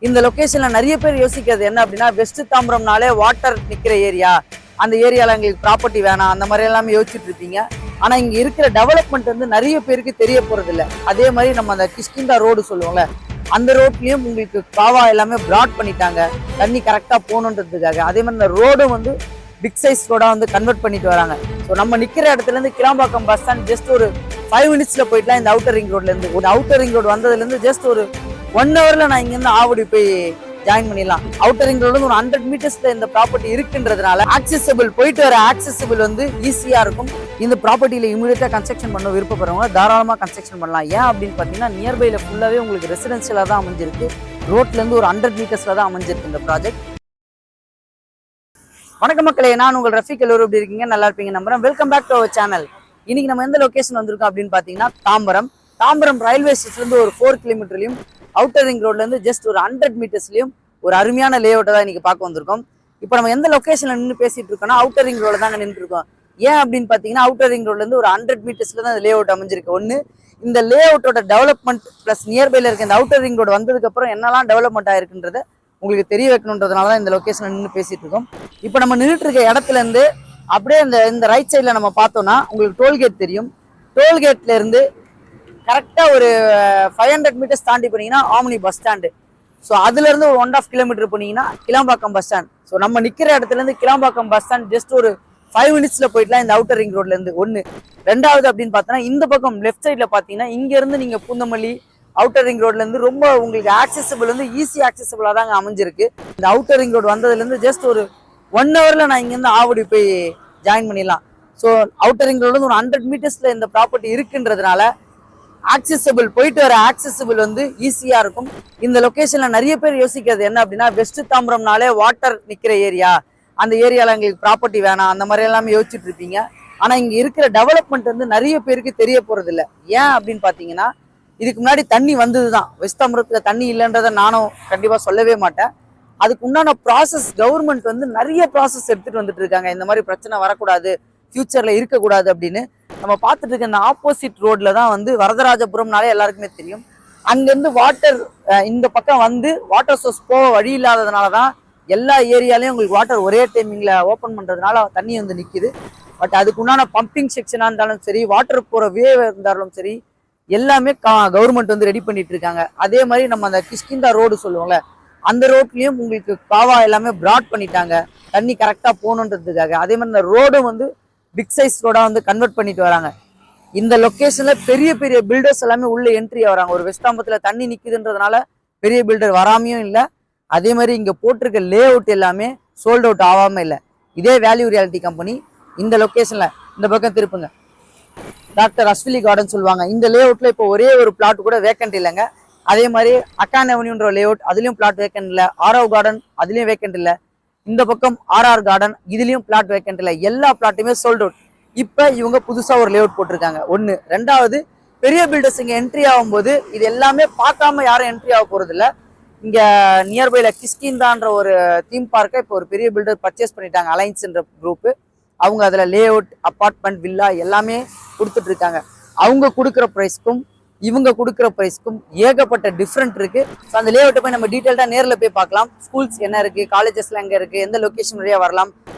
இந்த லொகேஷன்ல நிறைய பேர் யோசிக்கிறது என்ன அப்படின்னா, வெஸ்ட் தாம்பரம்னாலே வாட்டர் நிக்கிற ஏரியா, அந்த ஏரியால எங்களுக்கு ப்ராப்பர்ட்டி வேணாம் அந்த மாதிரி எல்லாமே யோசிச்சுட்டு இருப்பீங்க. ஆனா இங்க இருக்கிற டெவலப்மெண்ட் வந்து நிறைய பேருக்கு தெரிய போறது இல்லை. அதே மாதிரி நம்ம அந்த கிஷ்கிந்தா ரோடு சொல்லுவோம்ல, அந்த ரோட்லயும் உங்களுக்கு காவா எல்லாமே பிராட் பண்ணிட்டாங்க, தண்ணி கரெக்டா போகணுன்றதுக்காக. அதே மாதிரி இந்த ரோடும் வந்து பிக் சைஸ் ரோடா வந்து கன்வெர்ட் பண்ணிட்டு வராங்க. ஸோ நம்ம நிக்கிற இடத்துல இருந்து கிளாம்பாக்கம் பஸ் ஸ்டாண்ட் ஜஸ்ட் ஒரு 5 மினிட்ஸ்ல போயிட்டலாம். இந்த அவுட்டர் ரிங் ரோட்ல இருந்து ஒரு அவுட்டர் ரிங் ரோடு வந்ததுல இருந்து ஜஸ்ட் ஒரு 1 ஹவர்ல நான் இங்க இருந்து ஆவடி போய் ஜாயின் பண்ணிடலாம். அவுட்டர் ரிங் ரோடு ஒரு 100 மீட்டர்ஸ்ல இந்த ப்ராப்பர்ட்டி இருக்குன்றதுனால ஆக்சசிபிள், போயிட்டு வர ஆக்சசிபிள் வந்து ஈஸியா இருக்கும். இந்த ப்ராப்பர்ட்டியில இமீடியட்டா கன்ஸ்ட்ரக்ஷன் பண்ண விருப்பப்படுறவங்க தாராளமா கன்ஸ்ட்ரக்ஷன் பண்ணலாம். ஏன் அப்படின்னு பாத்தீங்கன்னா, நியர்பைல ஃபுல்லாவே உங்களுக்கு ரெசிடென்சியலா தான் அமைஞ்சிருக்கு. ரோட்ல இருந்து ஒரு 100 மீட்டர்ஸ்ல தான் அமைஞ்சிருக்கு இந்த ப்ராஜெக்ட். வணக்கம் மக்களே, நான் உங்கள் ரஃபீக். எல்லோரும் எப்படி இருக்கீங்க? நல்லா இருப்பீங்க நம்புறேன். Welcome back to our channel. இன்னைக்கு நம்ம எந்த லொகேஷன் வந்திருக்கோம் அப்படின்னு பாத்தீங்கன்னா, தாம்பரம் ரயில்வே ஸ்டேஷன்ல இருந்து ஒரு 4 கிலோமீட்டர்லயும் அவுட்டர் ரிங் ரோட்ல இருந்து ஜஸ்ட் ஒரு 100 மீட்டர்ஸ்லயும் ஒரு அருமையான லே அவுட்டை தான் இன்னைக்கு பார்க்க வந்திருக்கோம். இப்போ நம்ம எந்த லொகேஷன்ல நின்று பேசிட்டு இருக்கோம்னா, அவுட்டர் ரிங் ரோட்ல தாங்க நின்று இருக்கோம். ஏன் அப்படின்னு பாத்தீங்கன்னா, அவுட்டர் ரிங் ரோட்ல இருந்து ஒரு 100 மீட்டர்ஸ்ல தான் லே அவுட் அமைஞ்சிருக்கு. ஒன்னு, இந்த லே அவுட்டோட டெவலப்மெண்ட் பிளஸ் நியர்பைல இருக்க இந்த அவுட்டர் ரிங் ரோடு வந்ததுக்கு அப்புறம் என்னெல்லாம் டெவலப்மெண்ட் ஆயிருக்குன்றத உங்களுக்கு தெரிய வைக்கணுன்றதுனால தான் இந்த லொகேஷன்ல நின்று பேசிட்டு இருக்கோம். இப்போ நம்ம நின்றுட்டு இருக்க இடத்துல இருந்து அப்படியே இந்த ரைட் சைட்ல நம்ம பார்த்தோம்னா உங்களுக்கு டோல்கேட் தெரியும். டோல்கேட்ல இருந்து கரெக்டா ஒரு 500 மீட்டர்ஸ் தாண்டி போனீங்கன்னா ஆம்னி பஸ் ஸ்டாண்டு. ஸோ அதுல இருந்து ஒரு 1.5 கிலோமீட்டர் போனீங்கன்னா கிளாம்பாக்கம் பஸ் ஸ்டாண்ட். ஸோ நம்ம நிக்கிற இடத்துல இருந்து கிளாம்பாக்கம் பஸ் ஸ்டாண்ட் ஜஸ்ட் ஒரு 5 மினிட்ஸ்ல போயிடலாம் இந்த அவுட்டர் ரிங் ரோட்ல இருந்து. ஒன்னு, ரெண்டாவது அப்படின்னு பார்த்தோன்னா, இந்த பக்கம் லெஃப்ட் சைட்ல பாத்தீங்கன்னா, இங்க இருந்து நீங்க பூந்தமல்லி அவுட்டர் ரிங் ரோட்ல இருந்து ரொம்ப உங்களுக்கு ஆக்சசிபிள் வந்து ஈஸி ஆக்சசிபிளா தாங்க அமைஞ்சிருக்கு. இந்த அவுட்டர் ரிங் ரோடு வந்ததுல இருந்து ஜஸ்ட் ஒரு 1 ஹவர்ல நான் இங்க இருந்து ஆவடி போய் ஜாயின் பண்ணிடலாம். ஸோ அவுட்டர் ரிங் ரோடு ஒரு 100 மீட்டர்ஸ்ல இந்த ப்ராப்பர்ட்டி இருக்குன்றதுனால ஆக்சசிபிள், போயிட்டு வர ஆக்சசிபிள் வந்து ஈஸியா இருக்கும். இந்த லொகேஷன்ல நிறைய பேர் யோசிக்கிறது என்ன அப்படின்னா, வெஸ்ட் தாம்பரம்னாலே வாட்டர் நிக்கிற ஏரியா, அந்த ஏரியால எங்களுக்கு ப்ராப்பர்ட்டி வேணாம் அந்த மாதிரி எல்லாமே யோசிச்சுட்டு இருப்பீங்க. ஆனா இங்க இருக்கிற டெவலப்மெண்ட் வந்து நிறைய பேருக்கு தெரிய போறது இல்லை. ஏன் அப்படின்னு பாத்தீங்கன்னா, இதுக்கு முன்னாடி தண்ணி வந்ததுதான். வெஸ்ட் தாம்பரத்துல தண்ணி இல்லைன்றதை நானும் கண்டிப்பா சொல்லவே மாட்டேன். அதுக்கு உண்டான ப்ராசஸ் கவர்மெண்ட் வந்து நிறைய ப்ராசஸ் எடுத்துட்டு வந்துட்டு இருக்காங்க. இந்த மாதிரி பிரச்சனை வரக்கூடாது, ஃபியூச்சர்ல இருக்கக்கூடாது அப்படின்னு. நம்ம பார்த்துட்டு இருக்க இந்த ஆப்போசிட் ரோட்ல தான் வந்து வரதராஜபுரம்னாலே எல்லாருக்குமே தெரியும். அங்கிருந்து வாட்டர் இந்த பக்கம் வந்து வாட்டர் சோர்ஸ் போக வழி இல்லாததுனாலதான் எல்லா ஏரியாலையும் உங்களுக்கு வாட்டர் ஒரே டைமிங்ல ஓப்பன் பண்றதுனால தண்ணி வந்து நிக்குது. பட் அதுக்கு உண்டான பம்பிங் செக்ஷனா இருந்தாலும் சரி, வாட்டர் போற வே இருந்தாலும் சரி, எல்லாமே கவர்மெண்ட் வந்து ரெடி பண்ணிட்டு இருக்காங்க. அதே மாதிரி நம்ம அந்த கிஷ்கிந்தா ரோடு சொல்லுவோம்ல, அந்த ரோட்லயும் உங்களுக்கு காவா எல்லாமே பிராட் பண்ணிட்டாங்க, தண்ணி கரெக்டா போகணுன்றதுக்காக. அதே மாதிரி இந்த ரோடும் வந்து பிக் சைஸ் ரோடா வந்து கன்வெர்ட் பண்ணிட்டு வராங்க. இந்த லொகேஷன்ல பெரிய பெரிய பில்டர்ஸ் எல்லாமே உள்ள என்ட்ரி ஆகிறாங்க. ஒரு வெஸ்ட் தாம்பரத்துல தண்ணி நிக்குதுன்றதுனால பெரிய பில்டர் வராமையும் இல்லை. அதே மாதிரி இங்க போட்டிருக்க லே அவுட் எல்லாமே சோல்ட் அவுட் ஆகாம இல்லை. இதே வேல்யூ ரியாலிட்டி கம்பெனி இந்த லொகேஷன்ல இந்த பக்கம் திருப்புங்க, டாக்டர் அஸ்விலி கார்டன் சொல்லுவாங்க. இந்த லே அவுட்ல இப்போ ஒரே ஒரு பிளாட் கூட வேக்கண்ட் இல்லைங்க. அதே மாதிரி அக்கான் அவென்யூன்ற லே அவுட், அதுலயும் பிளாட் வேக்கண்ட் இல்லை. ஆரவ் கார்டன் அதுலயும் வேக்கண்ட் இல்லை. இந்த பக்கம் ஆர்ஆர் கார்டன் இதுலயும் பிளாட் வேக்கண்ட் இல்லை. எல்லா பிளாட்டுமே சோல்ட் அவுட். இப்ப இவங்க புதுசா ஒரு லே அவுட் போட்டிருக்காங்க. ஒன்னு, ரெண்டாவது, பெரிய பில்டர்ஸ் இங்க என்ட்ரி ஆகும்போது இது எல்லாமே பார்க்காம யாரும் என்ட்ரி ஆக போறது இல்லை. இங்க நியர்பைல கிஷ்கிந்தான்ற ஒரு தீம் பார்க்கை இப்போ ஒரு பெரிய பில்டர் பர்ச்சேஸ் பண்ணிட்டாங்க, அலைன்ஸ்ன்ற குரூப். அவங்க அதுல லே அவுட், அப்பார்ட்மெண்ட், வில்லா எல்லாமே கொடுத்துட்டு இருக்காங்க. அவங்க கொடுக்குற ப்ரைஸ்க்கும் இவங்க கொடுக்குற ப்ரைஸ்க்கும் ஏகப்பட்ட டிஃப்ரெண்ட் இருக்கு. ஸோ அந்த லே அவுட்டை போய் நம்ம டீட்டெயில்டா நேரில் போய் பார்க்கலாம். ஸ்கூல்ஸ் என்ன இருக்கு, காலேஜஸ்லாம் எங்க இருக்கு, எந்த லொகேஷன் வழியா வரலாம்,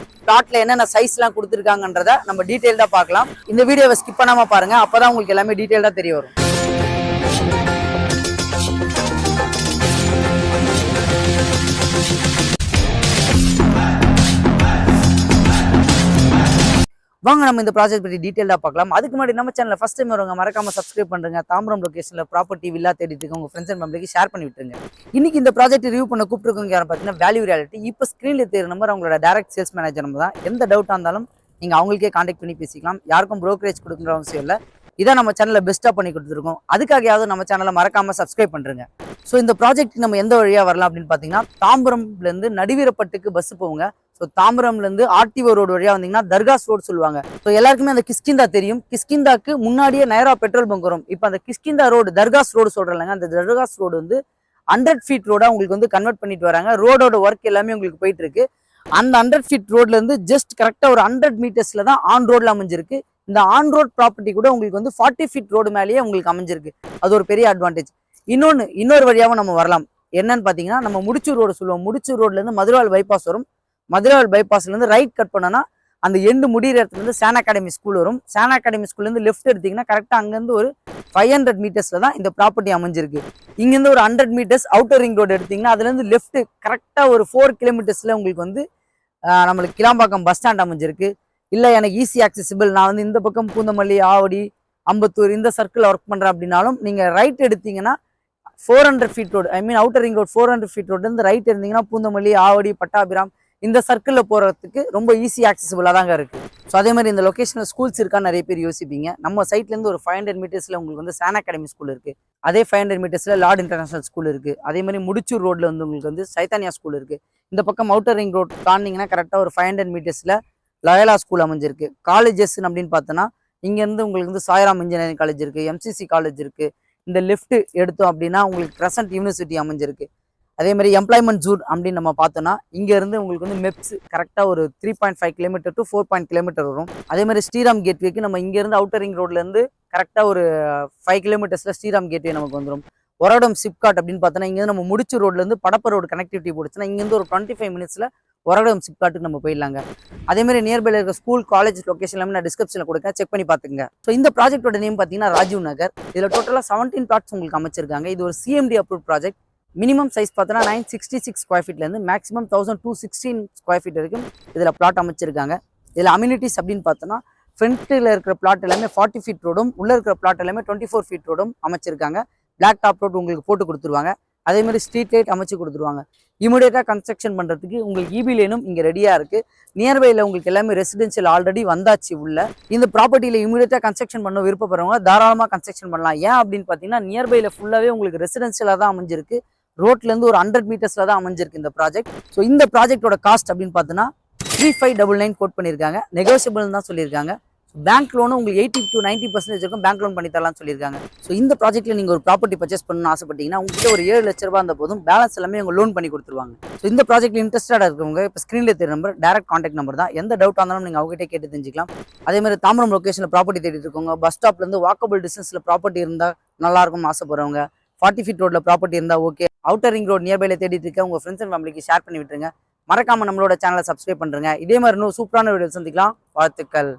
பிளாட்ல என்னென்ன சைஸ்லாம் கொடுத்துருக்காங்கன்றத நம்ம டீட்டெயில்டா பார்க்கலாம். இந்த வீடியோவை ஸ்கிப் பண்ணாம பாருங்க, அப்பதான் உங்களுக்கு எல்லாமே டீட்டெயில்டா தெரிய வரும். வாங்க நம்ம இந்த ப்ராஜெக்ட் பற்றி டீட்டெயிலாக பார்க்கலாம். அதுக்கு முன்னாடி நம்ம சேனலில் ஃபர்ஸ்ட் டைம் வரவங்க மறக்காம சப்ஸ்கிரைப் பண்ணுங்க. தாம்பரம் லொகேஷனில் ப்ராப்பர்ட்டி வில்லா தேடிட்டு உங்க ஃப்ரெண்ட்ஸ் அண்ட் ஃபேமிலிக்கு ஷேர் பண்ணி விட்டுருங்க. இன்னைக்கு இந்த ப்ராஜெக்ட் ரிவ்யூ பண்ண கூப்பிட்டுருக்கோங்க யாரும் பார்த்தீங்கன்னா, வேல்யூ ரியாலிட்டி. இப்போ ஸ்க்ரீனில் தெரியுற நம்பர் அவங்களோட டைரக்ட் சேல்ஸ் மேனேஜர் நம்பர் தான். எந்த டவுட்டாக இருந்தாலும் நீங்கள் அவங்களுக்கே கான்டாக்ட் பண்ணி பேசிக்கலாம். யாருக்கும் ப்ரோக்கரேஜ் கொடுக்குற அவசியம் இல்லை. இதான் நம்ம சேனலில் பெஸ்ட்டாக பண்ணி கொடுத்துருக்கோம். அதுக்காகயாவது நம்ம சேனலை மறக்காம சப்ஸ்கிரைப் பண்ணுறேங்க. ஸோ இந்த ப்ராஜெக்ட் நம்ம எந்த வழியாக வரலாம் அப்படின்னு பார்த்தீங்கன்னா, தாம்பரம்லேருந்து நடுவீரப்பட்டுக்கு பஸ் போவோங்க. ஸோ தாம்பரம்ல இருந்து ஆர்டிஓ ரோடு வழியா வந்தீங்கன்னா தர்காஸ் ரோடு சொல்லுவாங்க. ஸோ எல்லாருக்குமே அந்த கிஷ்கிந்தா தெரியும். கிஷ்கிந்தாக்கு முன்னாடியே நயரா பெட்ரோல் பங்க் வரும். இப்போ அந்த கிஷ்கிந்தா ரோடு தர்காஸ் ரோடு சொல்றாங்க. அந்த தர்காஸ் ரோடு வந்து 100 ஃபீட் ரோடா உங்களுக்கு வந்து கன்வெர்ட் பண்ணிட்டு வராங்க. ரோடோட ஒர்க் எல்லாமே உங்களுக்கு போயிட்டு இருக்கு. அந்த 100 ஃபீட் ரோட்ல இருந்து ஜஸ்ட் கரெக்டா ஒரு 100 மீட்டர்ஸ்ல தான் ஆன் ரோட்ல அமைஞ்சிருக்கு. இந்த ஆன் ரோட் ப்ராப்பர்ட்டி கூட உங்களுக்கு வந்து 40 ஃபீட் ரோடு மேலேயே உங்களுக்கு அமைஞ்சிருக்கு. அது ஒரு பெரிய அட்வான்டேஜ். இன்னொரு வழியாகவும் நம்ம வரலாம். என்னன்னு பார்த்தீங்கன்னா நம்ம முடிச்சூர் ரோடு சொல்லுவோம். முடிச்சூர் ரோட்லேருந்து மதுரவால் பைபாஸ் வரும். மதுரவால் பைபாஸ்லேருந்து ரைட் கட் பண்ணோன்னா அந்த எண்டு முடிகிற இடத்துலேருந்து சேன் அகாடமி ஸ்கூல் வரும். சேன் அகாடமி ஸ்கூல்லேருந்து லெஃப்ட் எடுத்தீங்கன்னா கரெக்டாக அங்கேருந்து ஒரு 500 மீட்டர்ஸில் தான் இந்த ப்ராப்பர்ட்டி அமைஞ்சிருக்கு. இங்கேருந்து ஒரு 100 மீட்டர்ஸ் அவுட்டர் ரிங் ரோடு எடுத்தீங்கன்னா அதுலேருந்து லெஃப்ட் கரெக்டாக ஒரு 4 கிலோமீட்டர்ஸில் உங்களுக்கு வந்து நம்மளுக்கு கிளாம்பாக்கம் பஸ் ஸ்டாண்ட் அமைஞ்சிருக்கு. இல்லை எனக்கு ஈஸி ஆக்சசிபிள், நான் வந்து இந்த பக்கம் பூந்தமல்லி, ஆவடி, அம்பத்தூர் இந்த சர்க்கிள் ஒர்க் பண்ணுறேன் அப்படின்னாலும் நீங்கள் ரைட் எடுத்தீங்கன்னா 400 feet road, I mean outer ring road 400 feet road இருந்து ரைட் இருந்தீங்கன்னா பூந்தமல்லி, ஆவடி, பட்டாபிராம் இந்த சர்க்கிளில் போகிறதுக்கு ரொம்ப ஈஸி ஆக்சசிபிளாக தாங்க இருக்குது. ஸோ அதே மாதிரி இந்த லொக்கேஷனில் ஸ்கூல்ஸ் இருக்கான்னு நிறைய பேர் யோசிப்பீங்க. நம்ம சைட்லேருந்து ஒரு 500 மீட்டர்ஸில் உங்களுக்கு வந்து சேன் அகாடமி ஸ்கூல் இருக்குது. அதே 500 மீட்டர்ஸில் லார்ட் இன்டர்நேஷனல் ஸ்கூல் இருக்குது. அதே மாதிரி முடிச்சூர் ரோட்டில் வந்து உங்களுக்கு வந்து சைத்தானியா ஸ்கூல் இருக்குது. இந்த பக்கம் அவுட்டர் ரிங் ரோட் தாண்டிங்கன்னா கரெக்டாக ஒரு 500 மீட்டர்ஸில் லயோலா ஸ்கூல் அமைஞ்சிருக்கு. காலேஜஸ் அப்படின்னு பார்த்தோன்னா இங்கேருந்து உங்களுக்கு வந்து சாய்ராம் இன்ஜினியரிங் காலேஜ் இருக்குது, எம்சிசி காலேஜ் இருக்குது. இந்த லெஃப்ட் எடுத்தோம் அப்படின்னா உங்களுக்கு கிரசன்ட் யூனிவர்சிட்டி அமைஞ்சிருக்கு. அதே மாதிரி எம்ப்ளாய்மெண்ட் ஜூன் அப்படின்னு நம்ம பார்த்தோன்னா இங்கேருந்து உங்களுக்கு வந்து மெப்ஸ் கரெக்டாக ஒரு 3.5 கிலோமீட்டர் டு 4 கிலோமீட்டர் வரும். அதே மாதிரி ஸ்ரீராம் கேட்வேக்கு நம்ம இங்கேருந்து அவுட்டர் ரிங் ரோட்லேருந்து கரெக்டாக ஒரு 5 கிலோமீட்டர்ஸில் ஸ்ரீராம் கேட்வே நமக்கு வந்துடும். ஒரடம் சிப்காட் அப்படின்னு பார்த்தோன்னா இங்கேருந்து நம்ம முடிச்ச ரோட்லேருந்து படப்ப ரோடு கனெக்டிவிட்டி போடுச்சுன்னா இங்கேருந்து ஒரு 25 மினிட்ஸில் ஒரடம் சிப்காட்டுக்கு நம்ம போயிடலாங்க. அதே மாதிரி நியர்பைல இருக்க ஸ்கூல் காலேஜ் லொகேஷன் எல்லாமே நான் டிஸ்கிரிப்ஷனில் கொடுக்க செக் பண்ணி பார்த்துங்க. ஸோ இந்த ப்ராஜெக்டோட நேம் பார்த்தீங்கன்னா ராஜீவ் நகர். இதில் டோட்டலாக 17 பிளாட்ஸ் உங்களுக்கு அமைச்சிருக்காங்க. இது ஒரு CMD approve project. Minimum size பார்த்தோன்னா 966 ஸ்கொயர் ஃபீட்லேருந்து மேக்ஸிமம் 1216 ஸ்கொயர் ஃபீட் வரைக்கும் இதில் பிளாட் அமைச்சிருக்காங்க. இதில் அம்யூனிட்டிஸ் அப்படின்னு பார்த்தோன்னா ஃப்ரண்ட்டில் இருக்கிற பிளாட் எல்லாமே 40 ஃபீட் ரோடும், உள்ளே இருக்கிற பிளாட் எல்லாமே 24 ஃபீட் ரோடும் அமைச்சிருக்காங்க. பிளாக் டாப் ரோடு உங்களுக்கு போட்டு கொடுத்துருவாங்க. அதே மாதிரி ஸ்ட்ரீட் லைட் அமைச்சு கொடுத்துருவாங்க. இமீடியட்டாக கன்ஸ்ட்ரக்ஷன் பண்ணுறதுக்கு உங்களுக்கு இபி லைனும் இங்கே ரெடியாக இருக்குது. நியர்பையில் உங்களுக்கு எல்லாமே ரெசிடென்ஷியல் ஆல்ரெடி வந்தாச்சு உள்ள. இந்த ப்ராப்பர்ட்டியில் இமீடியட்டாக கன்ஸ்ட்ரக்ஷன் பண்ண விருப்பப்படுறவங்க தாராளமாக கன்ஸ்ட்ரக்ஷன் பண்ணலாம். ஏன் அப்படின்னு பார்த்தீங்கன்னா நியர்பையில் ஃபுல்லாகவே உங்களுக்கு ரெசிடென்ஷியலாக தான் அமைஞ்சிருக்கு. ரோட்லேருந்து ஒரு 100 மீட்டர்ஸில் தான் அமைஞ்சிருக்கு இந்த ப்ராஜெக்ட். ஸோ இந்த ப்ராஜெக்டோட காஸ்ட் அப்படின்னு பார்த்தோன்னா 3599 கோட் பண்ணியிருக்காங்க. நெகோசியபிள் தான் சொல்லியிருக்காங்க. பேங்க் லோனும் உங்களுக்கு 80 to 90% இருக்கும் பேங்க் லோன் பண்ணி தரலாம்னு சொல்லியிருக்காங்க. ஸோ இந்த ப்ராஜெக்ட்டில் நீங்கள் ஒரு ப்ராப்பர்ட்டி பர்ச்சேஸ் பண்ணணும்னு ஆசைப்பட்டீங்கன்னா உங்ககிட்ட ஒரு 7 லட்ச ரூபா இருந்த போதும் பேலன்ஸ் எல்லாமே உங்கள் லோன் பண்ணி கொடுத்துருவாங்க. ஸோ இந்த ப்ராஜெக்ட்டில் இன்ட்ரெஸ்டாக இருக்கவங்க இப்போ ஸ்க்ரீனில் தெரிய நம்பர் டேரக்ட் கான்டாக்ட் நம்பர் தான். எந்த டவுட் இருந்தாலும் நீங்கள் அவங்ககிட்ட கேட்டு தெரிஞ்சிக்கலாம். அதே மாதிரி தாம்பரம் லொக்கேஷனில் ப்ராப்பர்ட்டி தேடிட்டு இருக்கவங்க, பஸ் ஸ்டாப்லேருந்து வாக்கபிள் டிஸ்டன்ஸில் ப்ராப்பர்ட்டி இருந்தால் நல்லாயிருக்கும்னு ஆசைப்படுறவங்க, 40 ஃபீட் ரோட்டில் ப்ராப்பர்ட்டி இருந்தால் ஓகே, அவுட்டர் ரிங் ரோட் நியர்பையில் தேடிட்டு இருக்க உங்கள் ஃப்ரெண்ட்ஸ் அண்ட் ஃபேமிலிக்கு ஷேர் பண்ணி விட்டுருங்க. மறக்காமல் நம்மளோட சேனலை சப்ஸ்கிரைப் பண்ணுறேங்க. இதே மாதிரி இன்னும் சூப்பரான வீடியோ சந்திக்கலாம். வாழ்த்துக்கள்.